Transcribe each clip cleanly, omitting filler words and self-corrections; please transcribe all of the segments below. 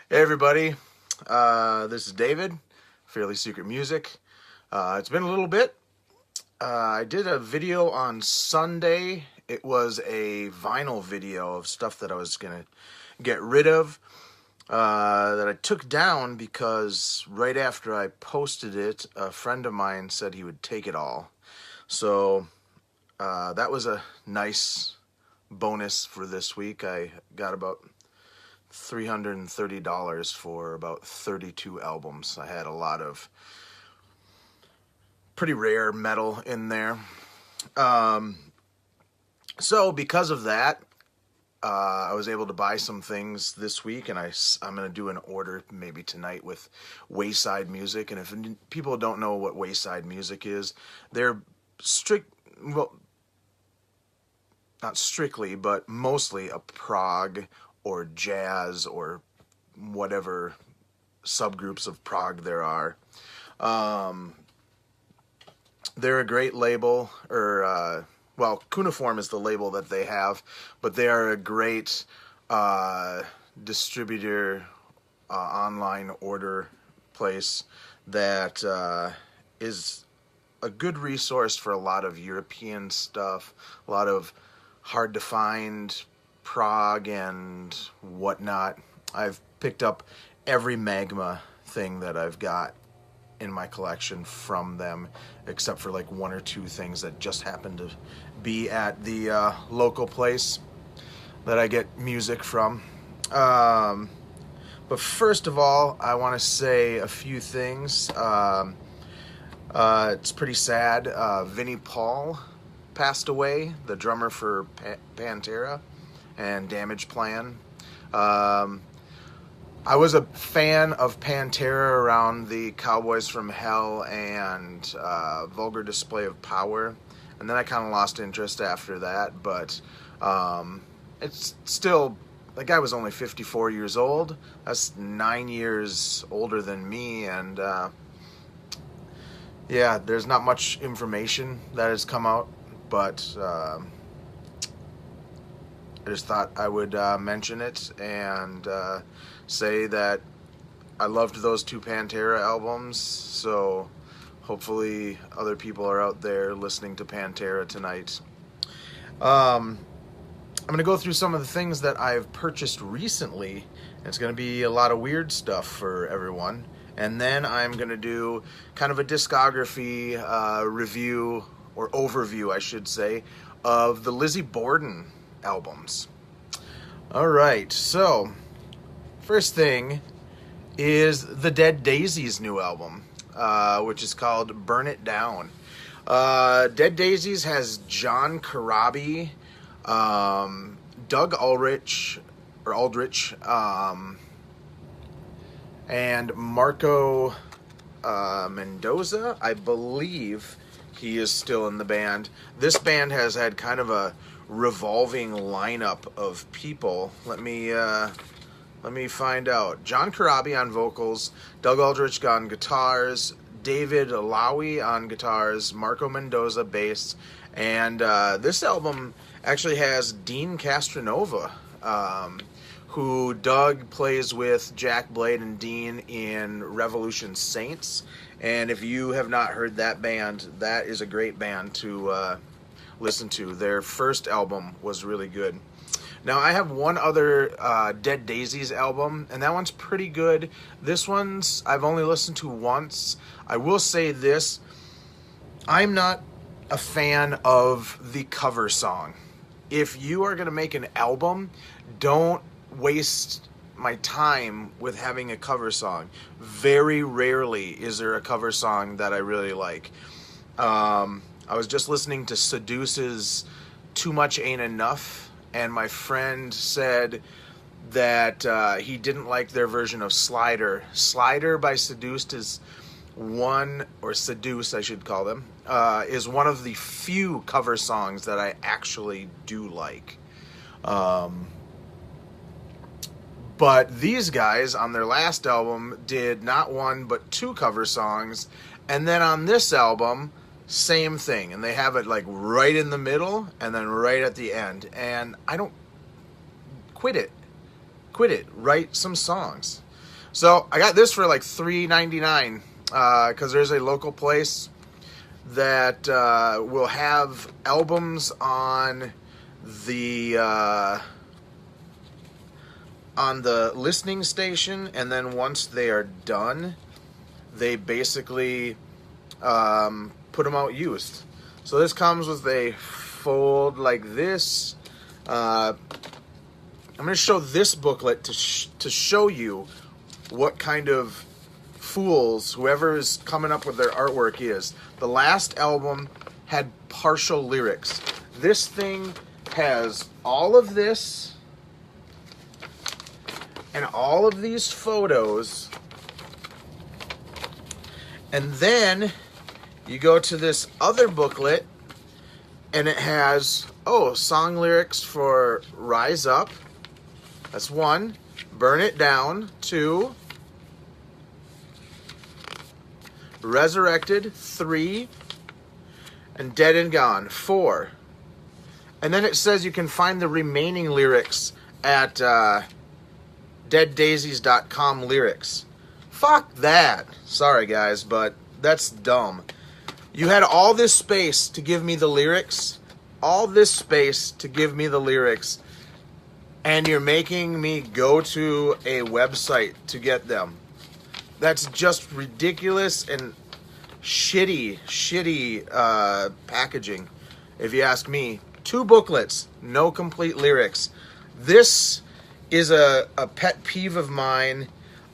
Hey everybody, this is David, Fairly Secret Music. It's been a little bit. I did a video on Sunday. It was a vinyl video of stuff that I was going to get rid of, that I took down because right after I posted it, a friend of mine said he would take it all. So that was a nice bonus for this week. I got about $330 for about 32 albums. I had a lot of pretty rare metal in there. So because of that, I was able to buy some things this week, and I'm going to do an order maybe tonight with Wayside Music. And if people don't know what Wayside Music is, they're well, not strictly, but mostly a prog or jazz or whatever subgroups of prog there are. They're a great label, Cuneiform is the label that they have, but they are a great distributor, online order place that is a good resource for a lot of European stuff, a lot of hard to find prog and whatnot. I've picked up every Magma thing that I've got in my collection from them, except for like one or two things that just happen to be at the local place that I get music from. But first of all, I want to say a few things. It's pretty sad. Vinnie Paul passed away, the drummer for Pantera and Damage Plan. I was a fan of Pantera around the Cowboys from Hell and Vulgar Display of Power, and then I kind of lost interest after that, but it's still, the guy was only 54 years old. That's 9 years older than me, and yeah, there's not much information that has come out, but I just thought I would mention it and say that I loved those two Pantera albums, so hopefully other people are out there listening to Pantera tonight. I'm going to go through some of the things that I've purchased recently. It's going to be a lot of weird stuff for everyone. And then I'm going to do kind of a discography review, or overview, I should say, of the Lizzie Borden albums. All right, so first thing is the Dead Daisies' new album, which is called Burn It Down. Dead Daisies has John Corabi, Doug Aldrich, and Marco Mendoza. I believe he is still in the band. This band has had kind of a revolving lineup of people. Let me find out. John Corabi on vocals, Doug Aldrich on guitars, David Alawi on guitars, Marco Mendoza bass, and this album actually has Dean Castronova, who Doug plays with Jack Blade and Dean in Revolution Saints. And if you have not heard that band, that is a great band to listen to. Their first album was really good. Now, I have one other Dead Daisies album, and that one's pretty good. This one's I've only listened to once. I will say this, I'm not a fan of the cover song. If you are going to make an album, don't waste my time with having a cover song. Very rarely is there a cover song that I really like. I was just listening to Seduce's Too Much Ain't Enough, and my friend said that he didn't like their version of Slider. Slider by Seduced is Seduce, I should call them, is one of the few cover songs that I actually do like. But these guys on their last album did not one but two cover songs, and then on this album, same thing, and they have it like right in the middle and then right at the end. And I don't quit it. Write some songs. So I got this for like $3.99 because there's a local place that will have albums on the listening station, and then once they are done, they basically put them out used. So this comes with a fold like this. I'm going to show this booklet to show you what kind of fools whoever is coming up with their artwork is. The last album had partial lyrics. This thing has all of this and all of these photos, and then you go to this other booklet and it has song lyrics for Rise Up, that's 1, Burn It Down, 2, Resurrected, 3, and Dead and Gone, 4. And then it says you can find the remaining lyrics at deaddaisies.com lyrics. Fuck that. Sorry guys, but that's dumb. You had all this space to give me the lyrics, and you're making me go to a website to get them. That's just ridiculous and shitty packaging, if you ask me. 2 booklets, no complete lyrics. This is a pet peeve of mine,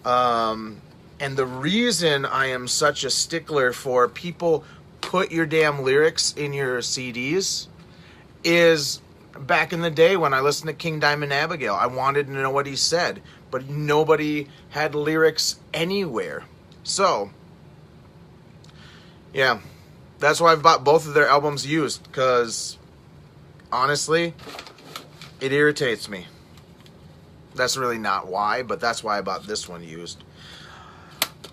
and the reason I am such a stickler for people put your damn lyrics in your CDs is back in the day when I listened to King Diamond Abigail, I wanted to know what he said, but nobody had lyrics anywhere. So, yeah, that's why I've bought both of their albums used, because honestly, it irritates me. That's really not why, but that's why I bought this one used.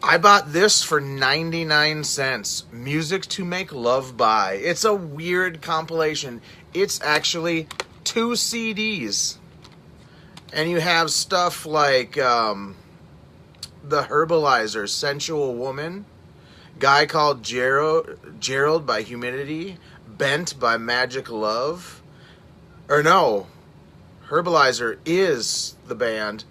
I bought this for 99 cents. Music to Make Love By. It's a weird compilation. It's actually 2 CDs. And you have stuff like The Herbalizer, Sensual Woman, Guy Called Gerald by Humidity, Bent by Magic Love. Or no, Herbalizer is the band.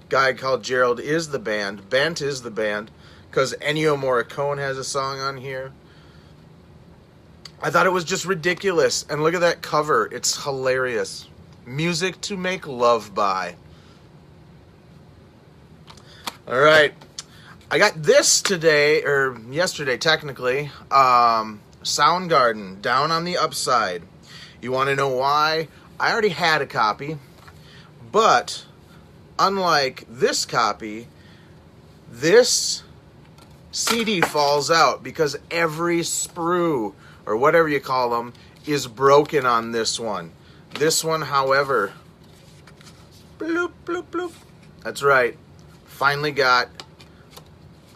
Guy Called Gerald is the band. Bent is the band, because Ennio Morricone has a song on here. I thought it was just ridiculous. And look at that cover. It's hilarious. Music to Make Love By. All right. I got this today, or yesterday technically. Soundgarden, Down on the Upside. You want to know why? I already had a copy, but unlike this copy, this CD falls out because every sprue, or whatever you call them, is broken on this one. This one, however, bloop, bloop, bloop. That's right. Finally got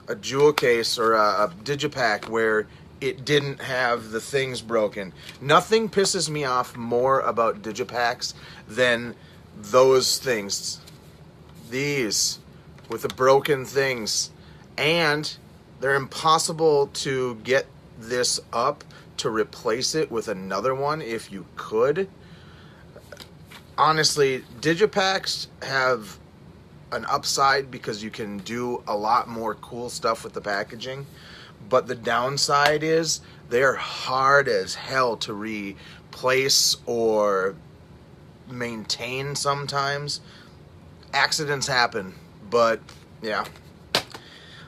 a jewel case or a digipack where it didn't have the things broken. Nothing pisses me off more about digipacks than those things. These with the broken things, and they're impossible to get this up to replace it with another one if you could. Honestly, digipacks have an upside because you can do a lot more cool stuff with the packaging, but the downside is they're hard as hell to replace or maintain sometimes. Accidents happen, but yeah.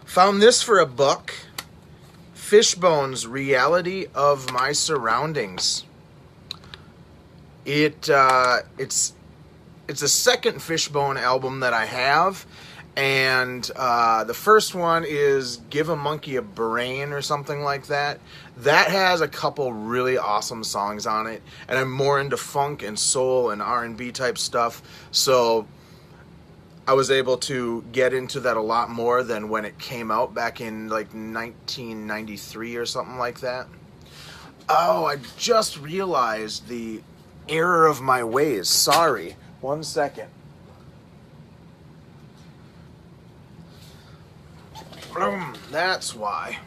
Found this for $1. Fishbone's Reality of My Surroundings. It's a second Fishbone album that I have, and the first one is Give a Monkey a Brain or something like that. That has a couple really awesome songs on it, and I'm more into funk and soul and R&B type stuff, so I was able to get into that a lot more than when it came out back in like 1993 or something like that. Oh, I just realized the error of my ways. Sorry. 1 second. That's why.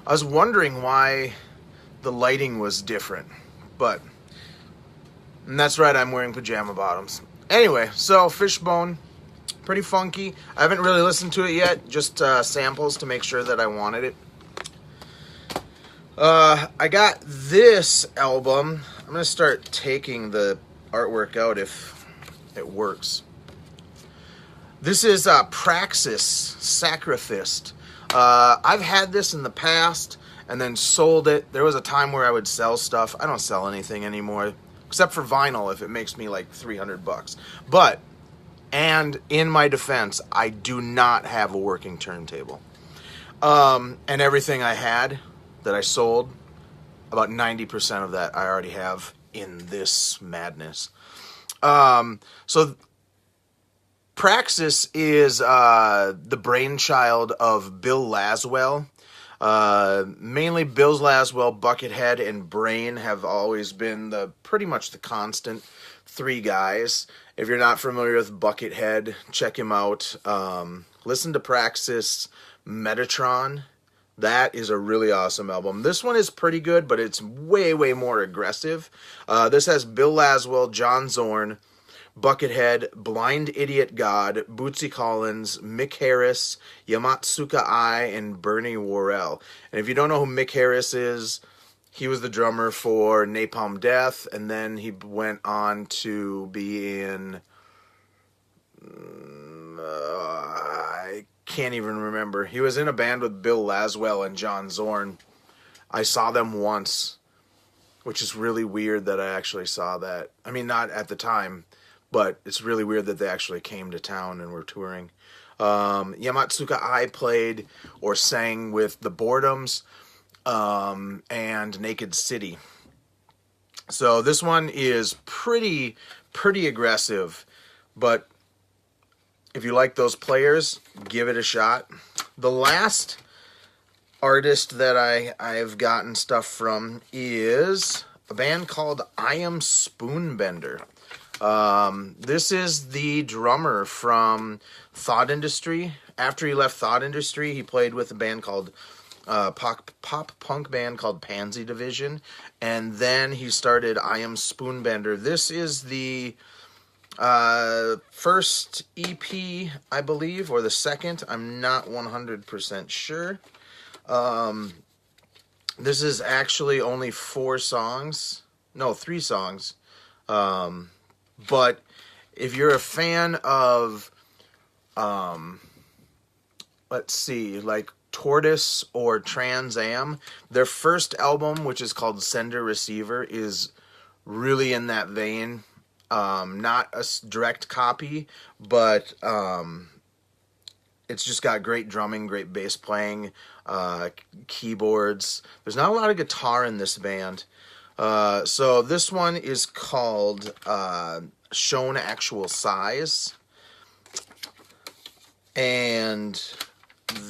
I was wondering why the lighting was different, but... And that's right, I'm wearing pajama bottoms. Anyway, so Fishbone, pretty funky. I haven't really listened to it yet, just samples to make sure that I wanted it. I got this album. I'm going to start taking the artwork out if it works. This is Praxis Sacrificed. I've had this in the past and then sold it. There was a time where I would sell stuff. I don't sell anything anymore, except for vinyl if it makes me like $300. But, and in my defense, I do not have a working turntable. And everything I had that I sold, about 90% of that I already have in this madness. So Praxis is the brainchild of Bill Laswell. Mainly Bill Laswell, Buckethead, and Brain have always been pretty much the constant three guys. If you're not familiar with Buckethead, check him out. Listen to Praxis Metatron. That is a really awesome album. This one is pretty good, but it's way, way more aggressive. This has Bill Laswell, John Zorn, Buckethead, Blind Idiot God, Bootsy Collins, Mick Harris, Yamatsuka Ai, and Bernie Worrell. And if you don't know who Mick Harris is, he was the drummer for Napalm Death, and then he went on to be in... I can't even remember. He was in a band with Bill Laswell and John Zorn. I saw them once, which is really weird that I actually saw that. I mean, not at the time, but it's really weird that they actually came to town and were touring. Yamatsuka Ai played or sang with The Boredoms and Naked City. So this one is pretty aggressive, but if you like those players, give it a shot. The last artist that I've gotten stuff from is a band called Am Spoonbender. This is the drummer from Thought Industry. After he left Thought Industry, he played with a band called pop punk band called Pansy Division, and then he started Am Spoonbender. This is the first EP, I believe, or the second. I'm not 100% sure. This is actually only 3 songs. But if you're a fan of, let's see, like Tortoise or Trans Am, their first album, which is called Sender Receiver, is really in that vein. Not a direct copy, but it's just got great drumming, great bass playing, keyboards. There's not a lot of guitar in this band. So this one is called Shown Actual Size. And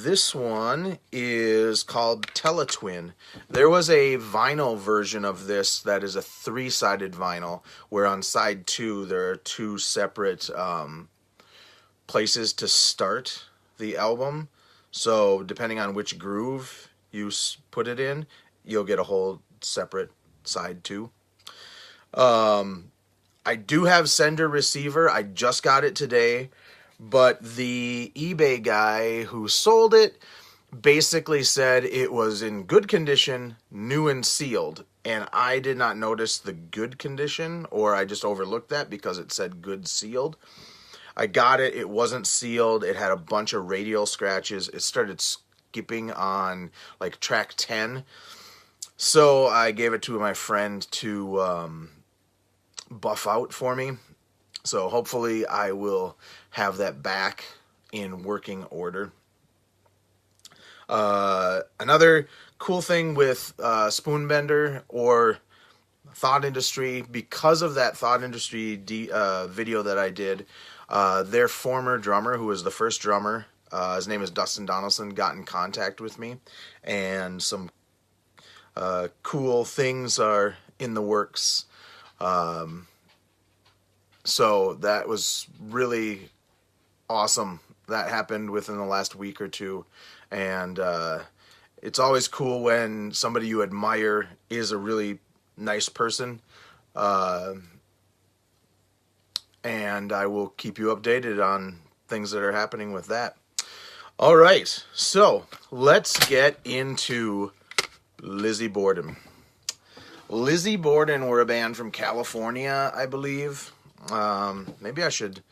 this one is called Teletwin. There was a vinyl version of this that is a 3-sided vinyl, where on side 2 there are 2 separate places to start the album. So depending on which groove you put it in, you'll get a whole separate side 2. I do have Sender Receiver. I just got it today. But the eBay guy who sold it basically said it was in good condition, new and sealed. And I did not notice the good condition, or I just overlooked that because it said good sealed. I got it. It wasn't sealed. It had a bunch of radial scratches. It started skipping on like track 10. So I gave it to my friend to buff out for me. So hopefully I will have that back in working order. Another cool thing with Spoonbender or Thought Industry, because of that Thought Industry video that I did, their former drummer, who was the first drummer, his name is Dustin Donaldson, got in contact with me, and some cool things are in the works. So that was really awesome that happened within the last week or two, and it's always cool when somebody you admire is a really nice person. And I will keep you updated on things that are happening with that. All right, so let's get into Lizzy Borden. Lizzy Borden were a band from California, I believe. Maybe I should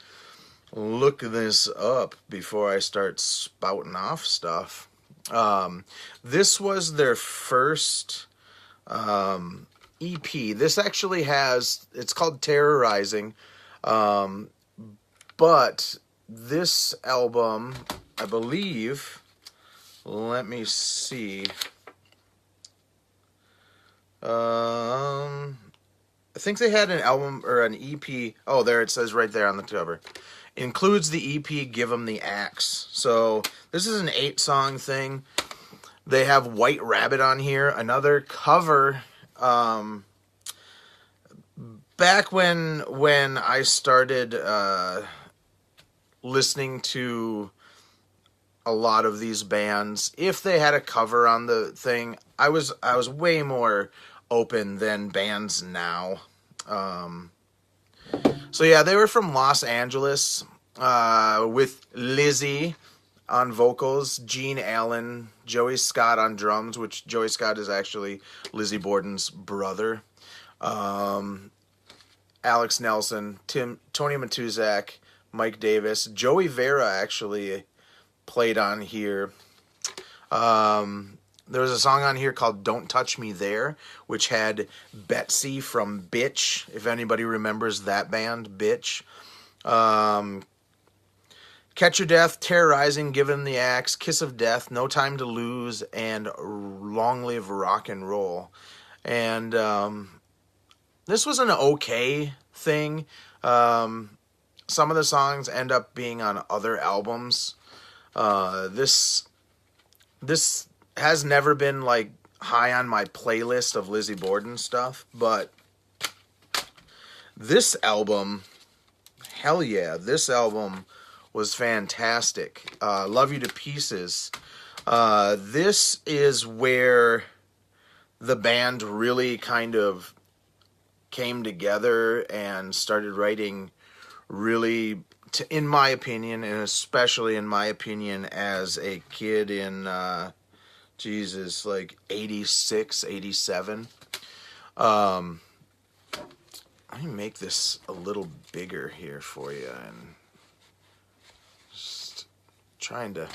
look this up before I start spouting off stuff. This was their first EP. This actually it's called Terrorizing. But this album, I believe, let me see. I think they had an album or an EP. Oh, there it says right there on the cover. Includes the EP Give 'Em the Axe. So this is an 8-song thing. They have White Rabbit on here, another cover. Back when I started listening to a lot of these bands, if they had a cover on the thing, I was way more open than bands now. So yeah, they were from Los Angeles, with Lizzy on vocals, Gene Allen, Joey Scott on drums, which Joey Scott is actually Lizzy Borden's brother. Alex Nelson, Tony Matuzak, Mike Davis, Joey Vera actually played on here. There was a song on here called Don't Touch Me There, which had Betsy from Bitch, if anybody remembers that band, Bitch. Catch Your Death, Terrorizing, Give 'Em the Axe, Kiss of Death, No Time to Lose, and Long Live Rock and Roll. And this was an okay thing. Some of the songs end up being on other albums. This has never been like high on my playlist of Lizzy Borden stuff, but this album, hell yeah, this album was fantastic. Love You to Pieces. This is where the band really kind of came together and started writing really, in my opinion, and especially in my opinion as a kid in, like 86, 87. Let me make this a little bigger here for you, and just trying to,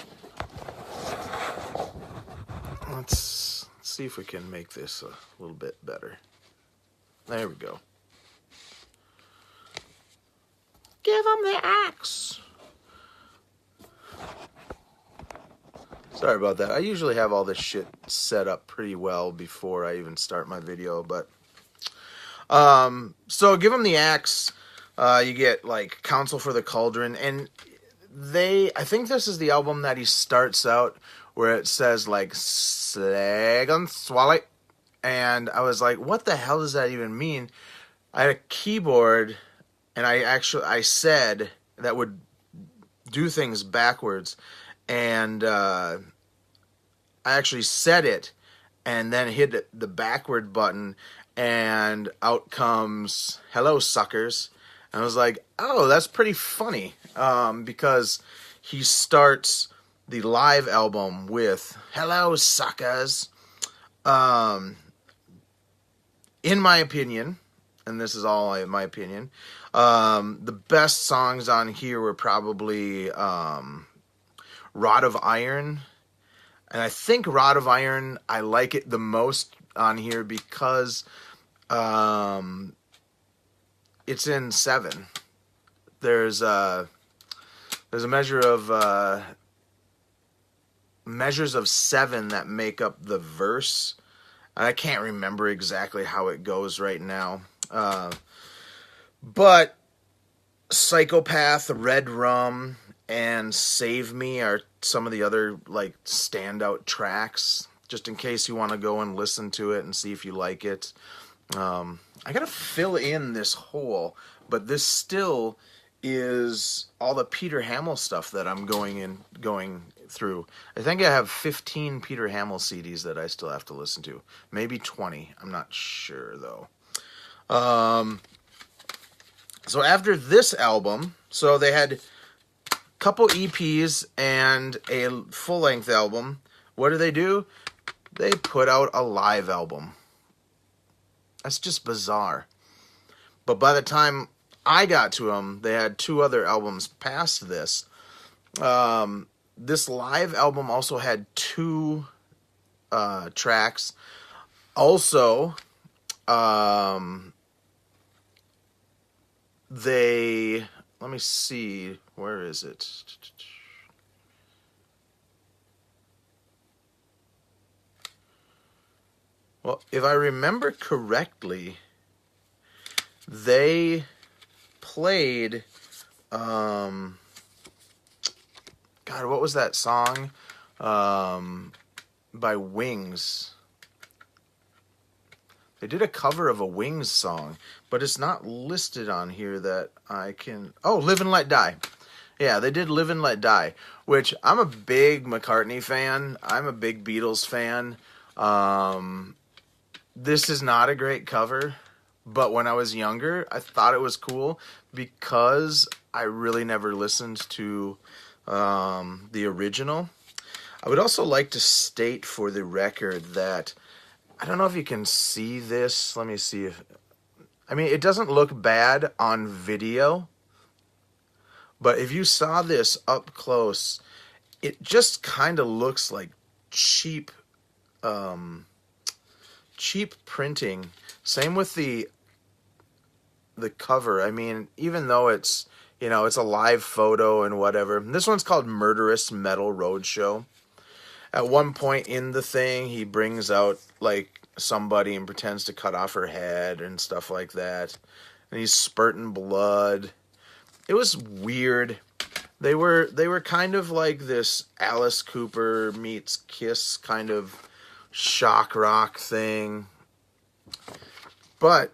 let's see if we can make this a little bit better. There we go. Give 'em the axe. Sorry about that. I usually have all this shit set up pretty well before I even start my video, but so Give 'Em the Axe. You get like Counsel for the Cauldron, and I think this is the album that he starts out where it says like Slag and Swallow. And I was like, what the hell does that even mean? I had a keyboard, and I said that would do things backwards. And I actually said it, and then hit the backward button, and out comes Hello Suckers. And I was like, oh, that's pretty funny, because he starts the live album with Hello Suckers. In my opinion, and this is all in my opinion, the best songs on here were probably Rod of Iron. And I think Rod of Iron, I like it the most on here because it's in 7. There's a measures of 7 that make up the verse. I can't remember exactly how it goes right now. But Psychopath, Red Rum, and Save Me are some of the other like standout tracks, just in case you want to go and listen to it and see if you like it. I gotta fill in this hole, but this still is all the Peter Hamill stuff that I'm going through. I think I have 15 Peter Hamill CDs that I still have to listen to. Maybe 20. I'm not sure though. So after this album, so they had a couple EPs and a full-length album. What do? They put out a live album. That's just bizarre. But by the time I got to them, they had 2 other albums past this. This live album also had 2 tracks. Also, let me see, where is it? Well, if I remember correctly, they played, God, what was that song by Wings? They did a cover of a Wings song, but it's not listed on here that I can... Oh, Live and Let Die. Yeah, they did Live and Let Die, which I'm a big McCartney fan. I'm a big Beatles fan. This is not a great cover, but when I was younger, I thought it was cool because I really never listened to the original. I would also like to state for the record that, I don't know if you can see this. Let me see if... I mean, it doesn't look bad on video, but if you saw this up close, it just kind of looks like cheap printing. Same with the cover. I mean, even though it's, you know, it's a live photo and whatever. This one's called Murderous Metal Roadshow. At one point in the thing, he brings out, like, somebody and pretends to cut off her head and stuff like that. And he's spurting blood. It was weird. They were kind of like this Alice Cooper meets Kiss kind of shock rock thing. But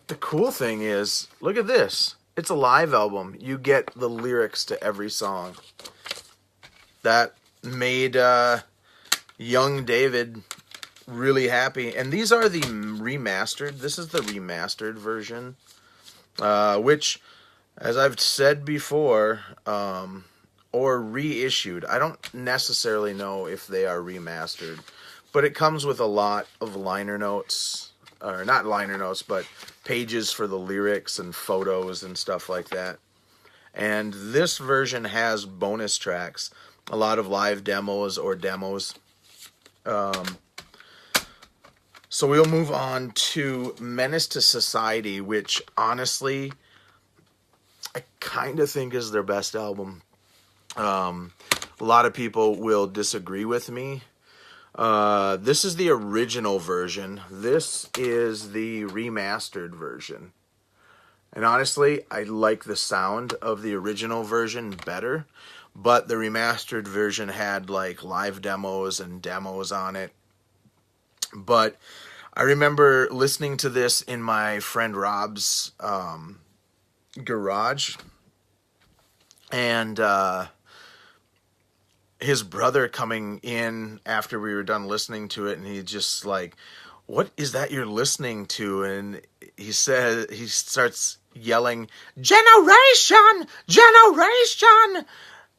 the cool thing is, look at this. It's a live album. You get the lyrics to every song. That made young David really happy. And these are the remastered. This is the remastered version, which, as I've said before, or reissued. I don't necessarily know if they are remastered, but it comes with a lot of liner notes, or not liner notes, but pages for the lyrics and photos and stuff like that. And this version has bonus tracks, a lot of live demos or demos. So we'll move on to Menace to Society, which honestly, I kind of think is their best album. A lot of people will disagree with me. This is the original version. This is the remastered version. And honestly, I like the sound of the original version better. But the remastered version had like live demos and demos on it. But I remember listening to this in my friend Rob's garage. And his brother coming in after we were done listening to it, and he just like, "What is that you're listening to?" And he starts yelling, "Generation! Generation!"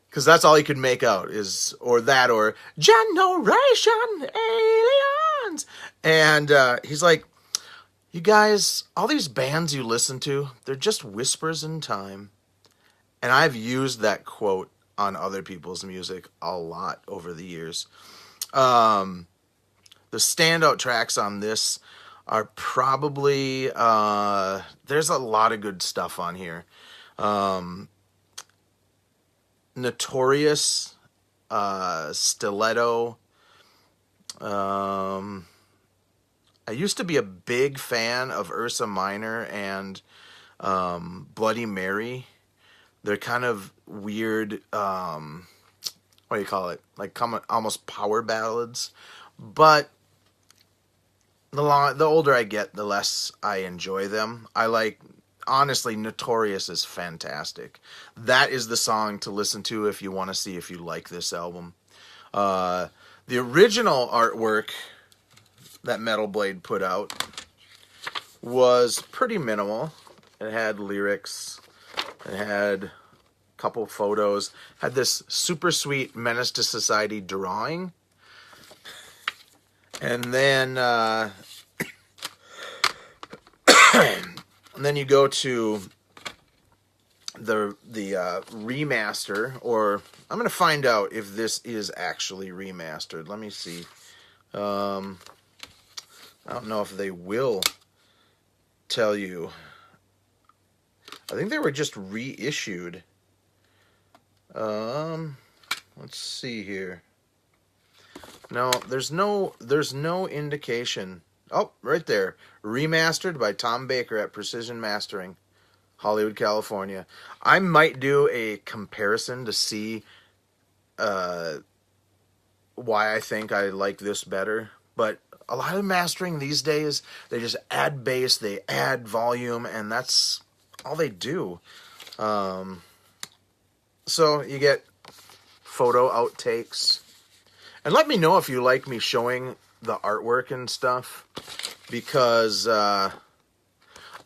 Because that's all he could make out is, or Generation Aliens. And he's like, "You guys, all these bands you listen to, they're just whispers in time." And I've used that quote on other people's music a lot over the years. The standout tracks on this are probably, there's a lot of good stuff on here. Notorious, Stiletto. I used to be a big fan of Ursa Minor and Bloody Mary. They're kind of weird, what do you call it? Like almost power ballads. But the older I get, the less I enjoy them. I like honestly, Notorious is fantastic. That is the song to listen to if you want to see if you like this album. The original artwork that Metal Blade put out was pretty minimal. It had lyrics. It had a couple photos. Had this super sweet Menace to Society drawing. And then and then you go to the remaster, or I'm going to find out if this is actually remastered. Let me see. I don't know if they will tell you. I think they were just reissued. Let's see here. No, there's no indication. Oh, right there. Remastered by Tom Baker at Precision Mastering, Hollywood, California. I might do a comparison to see why I think I like this better. But a lot of mastering these days, they just add bass, they add volume, and that's all they do. So you get photo outtakes. And let me know if you like me showing the artwork and stuff, because I'm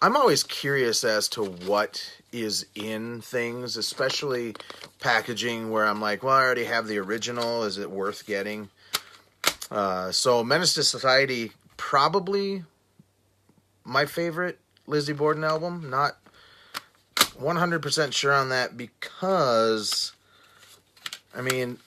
always curious as to what is in things, especially packaging where I'm like, well, I already have the original. Is it worth getting? So Menace to Society, probably my favorite Lizzie Borden album. Not 100% sure on that because, I mean,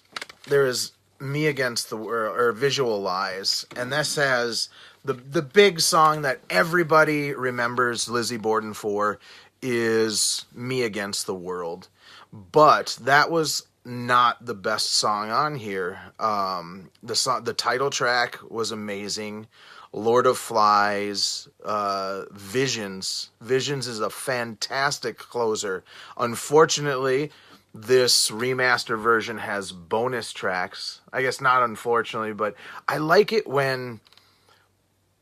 there is Me Against the World, or Visual Lies, and this has the big song that everybody remembers Lizzie Borden for is Me Against the World. But that was not the best song on here. The title track was amazing. Lord of Flies, Visions. Visions is a fantastic closer. Unfortunately, this remaster version has bonus tracks. I guess not unfortunately, but I like it when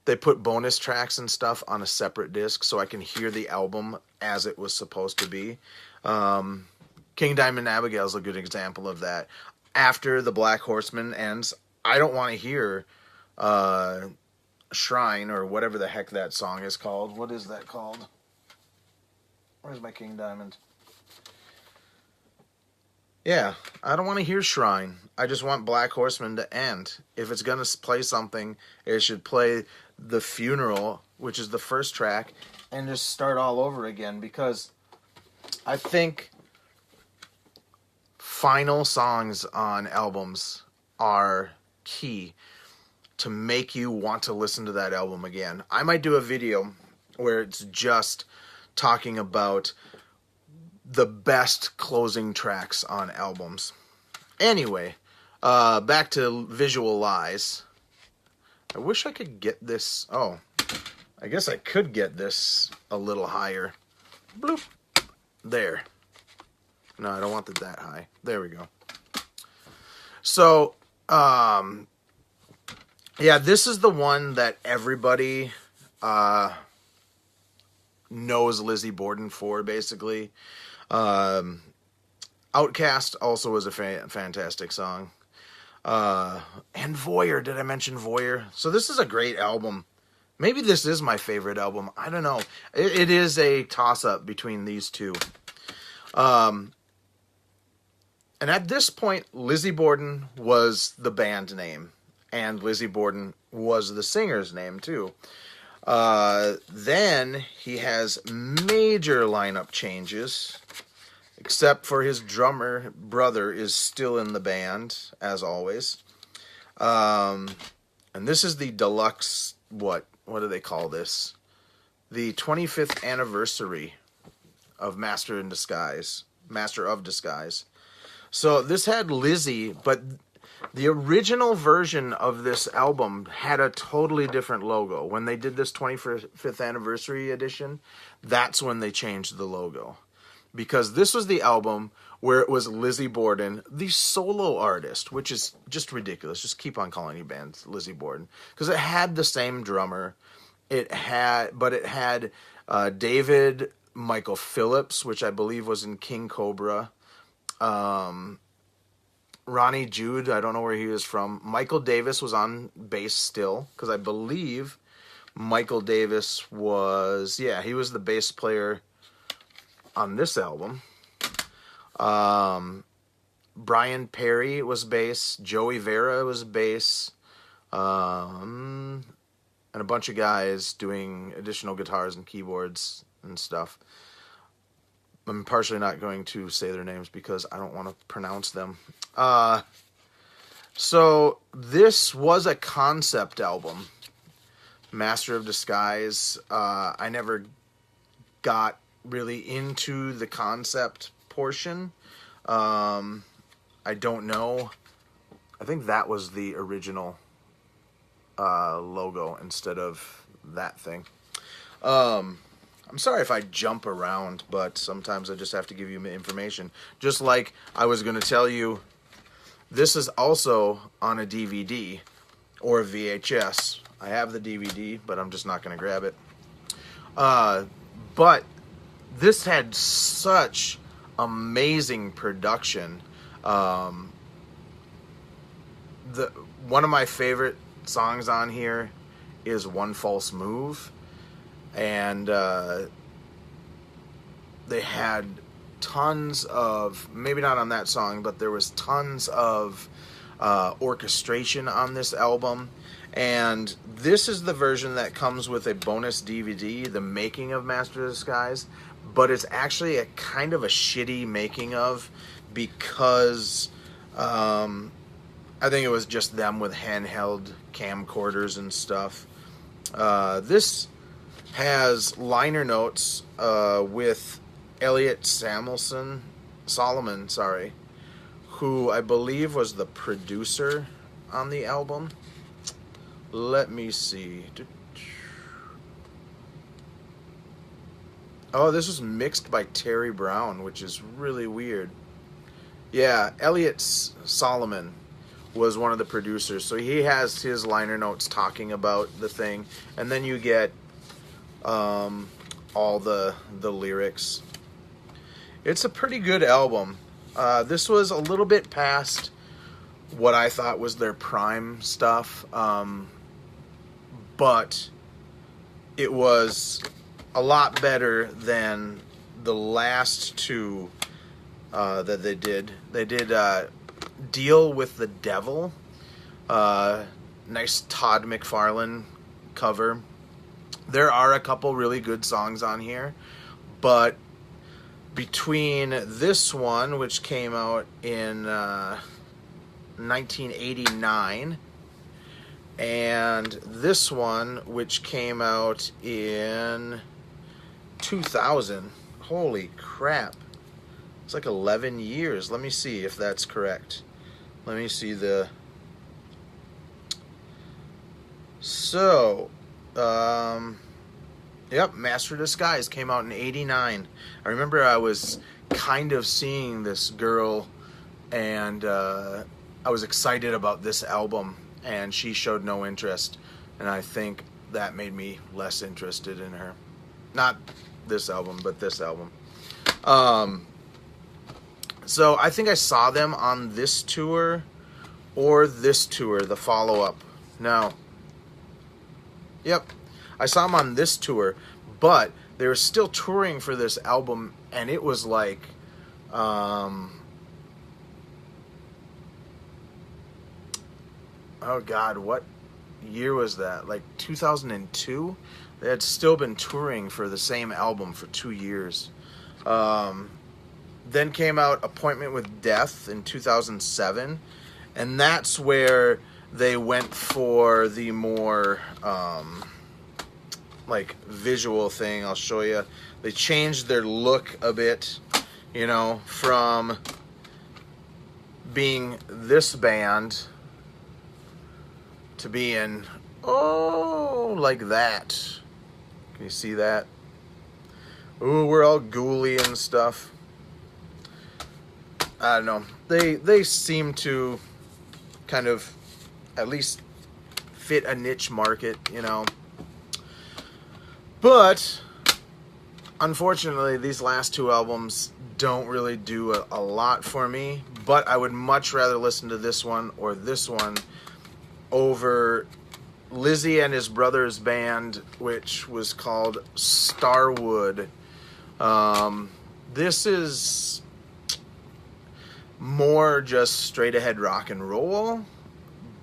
they put bonus tracks and stuff on a separate disc so I can hear the album as it was supposed to be. King Diamond Abigail is a good example of that. After The Black Horseman ends, I don't want to hear Shrine, or whatever the heck that song is called. What is that called? Where's my King Diamond? Yeah, I don't want to hear Shrine. I just want Black Horseman to end. If it's going to play something, it should play The Funeral, which is the first track, and just start all over again, because I think final songs on albums are key to make you want to listen to that album again. I might do a video where it's just talking about the best closing tracks on albums. Anyway, back to Visual Lies. I wish I could get this. Oh, I guess I could get this a little higher. Bloop. There. No, I don't want it that high. There we go. So, yeah, this is the one that everybody knows Lizzie Borden for, basically. Outcast also is a fantastic song. And Voyeur, did I mention Voyeur? So this is a great album. Maybe this is my favorite album. I don't know. It is a toss-up between these two. And at this point, Lizzie Borden was the band name. And Lizzie Borden was the singer's name, too. Then he has major lineup changes, except for his drummer brother is still in the band, as always. And this is the deluxe, what do they call this? The 25th anniversary of Master of Disguise. So this had Lizzie, but the original version of this album had a totally different logo. When they did this 25th anniversary edition, that's when they changed the logo. Because this was the album where it was Lizzie Borden, the solo artist, which is just ridiculous. Just keep on calling your band Lizzie Borden. Because it had the same drummer. It had David Michael Phillips, which I believe was in King Cobra. Ronnie Jude, I don't know where he was from. Michael Davis was on bass still, because I believe Michael Davis was, he was the bass player on this album. Brian Perry was bass. Joey Vera was bass. And a bunch of guys doing additional guitars and keyboards and stuff. I'm partially not going to say their names because I don't want to pronounce them. So this was a concept album, Master of Disguise. I never got really into the concept portion. I don't know. I think that was the original logo instead of that thing. I'm sorry if I jump around, but sometimes I just have to give you information. Just like I was going to tell you, this is also on a DVD or a VHS. I have the DVD, but I'm just not going to grab it. But this had such amazing production. One of my favorite songs on here is One False Move. And they had tons of, maybe not on that song, but there was tons of orchestration on this album. And this is the version that comes with a bonus DVD, the making of Master of Disguise. But it's actually a kind of a shitty making of, because I think it was just them with handheld camcorders and stuff. This has liner notes with Elliot Solomon, who I believe was the producer on the album. Let me see. Oh, this was mixed by Terry Brown, which is really weird. Yeah, Elliot Solomon was one of the producers, so he has his liner notes talking about the thing, and then you get all the lyrics. It's a pretty good album. This was a little bit past what I thought was their prime stuff, but it was a lot better than the last two that they did. They did Deal with the Devil. Nice Todd McFarlane cover. There are a couple really good songs on here, but between this one, which came out in 1989, and this one, which came out in 2000, holy crap, it's like 11 years. Let me see if that's correct. Let me see the... So... Yep, Master of Disguise came out in 89. I remember I was kind of seeing this girl, and I was excited about this album, and she showed no interest, and I think that made me less interested in her. Not this album, but this album. So I think I saw them on this tour, or this tour, the follow-up. No. Yep. I saw them on this tour, but they were still touring for this album, and it was like, oh God, what year was that? Like 2002? They had still been touring for the same album for 2 years. Then came out Appointment with Death in 2007, and that's where they went for the more like visual thing. I'll show you. They changed their look a bit, you know, from being this band to being like that. Can you see that? Ooh, we're all ghouly and stuff. I don't know. They seem to kind of at least fit a niche market, you know. But unfortunately, these last two albums don't really do a lot for me, but I would much rather listen to this one or this one over Lizzie and his brother's band, which was called Starwood. This is more just straight ahead rock and roll,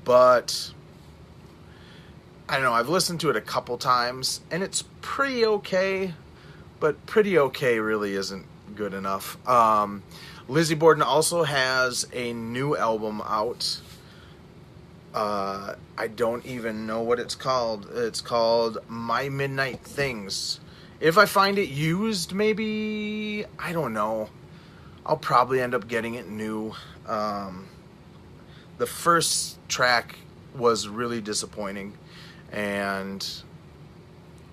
but I don't know, I've listened to it a couple times and it's pretty okay, but pretty okay really isn't good enough. Lizzie Borden also has a new album out. I don't even know what it's called. It's called My Midnight Things. If I find it used, maybe, I don't know, I'll probably end up getting it new. The first track was really disappointing, and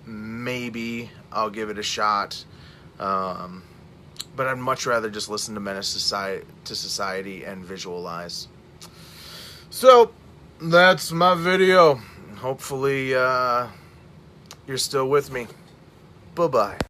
maybe I'll give it a shot. But I'd much rather just listen to Menace to Society and Visualize. So, that's my video. Hopefully, you're still with me. Bye-bye.